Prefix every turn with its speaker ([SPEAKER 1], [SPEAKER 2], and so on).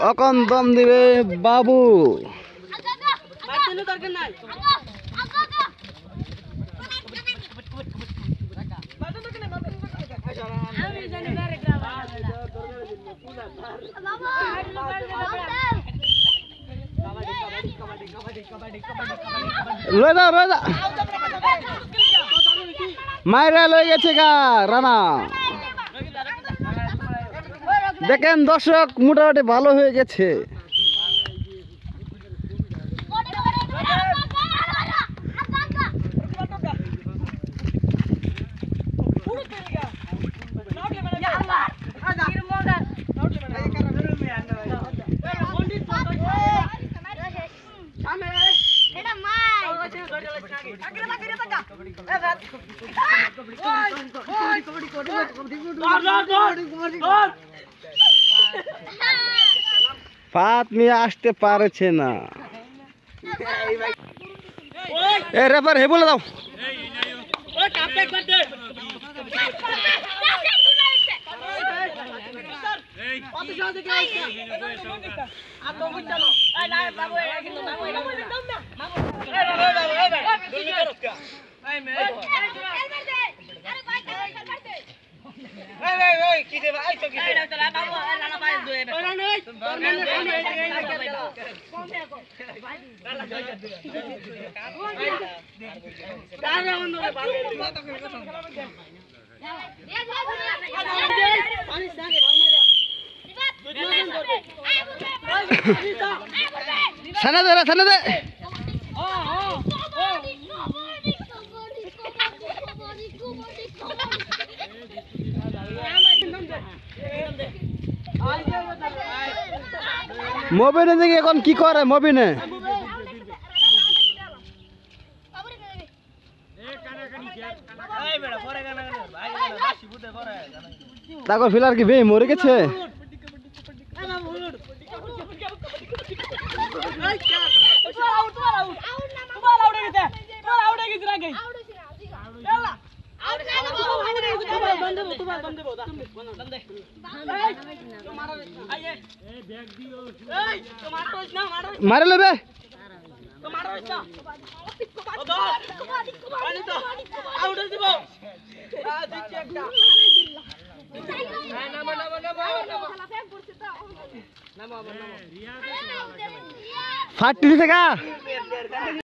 [SPEAKER 1] অকন দম দিবে বাবু। মাইরা লয়ে গেছে গা রানা। দেখেন দর্শক মোটামুটি ভালো হয়ে গেছে। ফাতমি আসতে পারছে না। এ রেফার হে বলে দাও। সানা দে সানা দে। মবিনে দেখি এখন কি করে মবিনে। তারপর ফিলার কি বে মরে গেছে। মারে লেবে ফাটি দিছে গা।